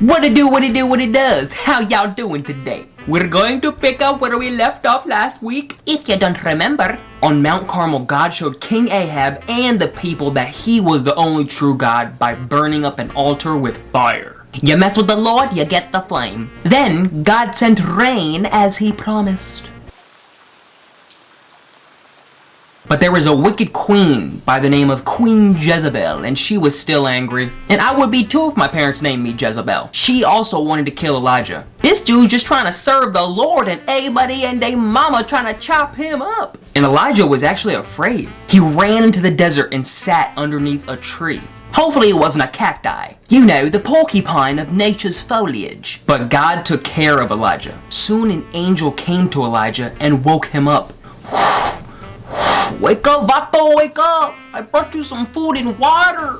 What it do, what it do, what it does? How y'all doing today? We're going to pick up where we left off last week. If you don't remember, on Mount Carmel, God showed King Ahab and the people that he was the only true God by burning up an altar with fire. You mess with the Lord, you get the flame. Then God sent rain as he promised. But there was a wicked queen by the name of Queen Jezebel, and she was still angry. And I would be too if my parents named me Jezebel. She also wanted to kill Elijah. This dude's just trying to serve the Lord, and everybody and they mama trying to chop him up. And Elijah was actually afraid. He ran into the desert and sat underneath a tree. Hopefully it wasn't a cacti. You know, the porcupine of nature's foliage. But God took care of Elijah. Soon an angel came to Elijah and woke him up. Wake up, Vato, wake up! I brought you some food and water.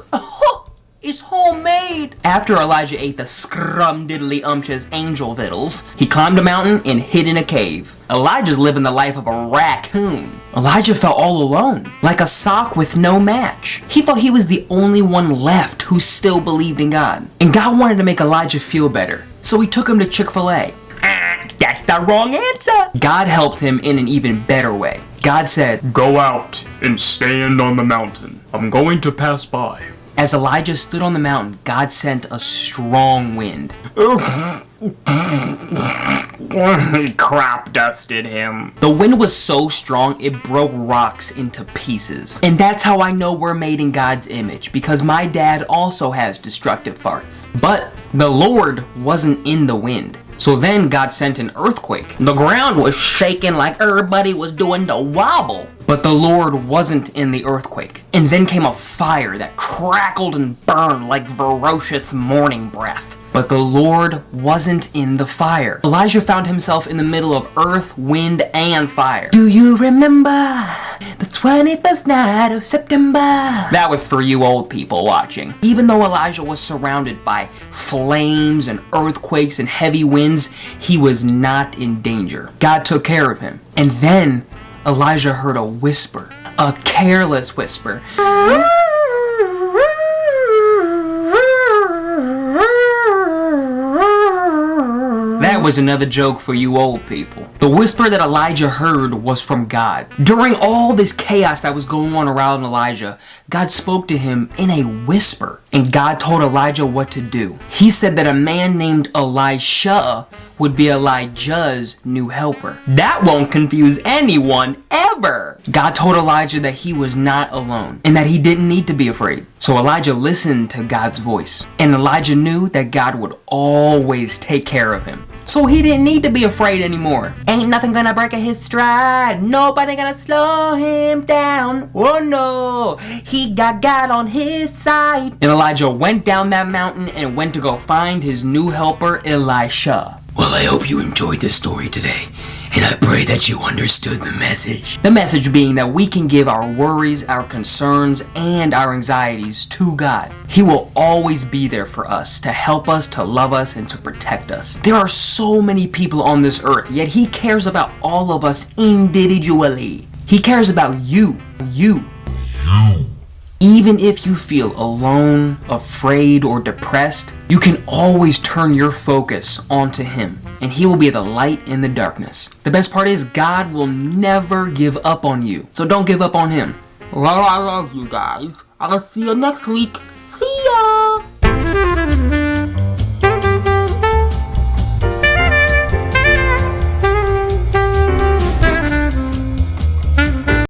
It's homemade. After Elijah ate the scrum-diddly-umptious angel victuals, he climbed a mountain and hid in a cave. Elijah's living the life of a raccoon. Elijah felt all alone, like a sock with no match. He thought he was the only one left who still believed in God. And God wanted to make Elijah feel better, so he took him to Chick-fil-A. That's the wrong answer. God helped him in an even better way. God said, "Go out and stand on the mountain. I'm going to pass by." As Elijah stood on the mountain, God sent a strong wind. He crop dusted him. The wind was so strong it broke rocks into pieces. And that's how I know we're made in God's image, because my dad also has destructive farts. But the Lord wasn't in the wind. So then God sent an earthquake. The ground was shaking like everybody was doing the wobble. But the Lord wasn't in the earthquake. And then came a fire that crackled and burned like ferocious morning breath. But the Lord wasn't in the fire. Elijah found himself in the middle of earth, wind, and fire. Do you remember the 21st night of September? That was for you old people watching. Even though Elijah was surrounded by flames and earthquakes and heavy winds, he was not in danger. God took care of him. And then Elijah heard a whisper, a careless whisper. That was another joke for you old people. The whisper that Elijah heard was from God. During all this chaos that was going on around Elijah, God spoke to him in a whisper. And God told Elijah what to do. He said that a man named Elisha would be Elijah's new helper. That won't confuse anyone ever. God told Elijah that he was not alone and that he didn't need to be afraid. So Elijah listened to God's voice. And Elijah knew that God would always take care of him. So he didn't need to be afraid anymore. Ain't nothing gonna break his stride. Nobody gonna slow him down. Oh no, he got God on his side. And Elijah went down that mountain and went to go find his new helper, Elisha. Well, I hope you enjoyed this story today, and I pray that you understood the message. The message being that we can give our worries, our concerns, and our anxieties to God. He will always be there for us, to help us, to love us, and to protect us. There are so many people on this earth, yet He cares about all of us individually. He cares about you. Even if you feel alone, afraid, or depressed, you can always turn your focus onto Him, and He will be the light in the darkness. The best part is God will never give up on you, so don't give up on Him. Well, I love you guys. I'll see you next week. See ya!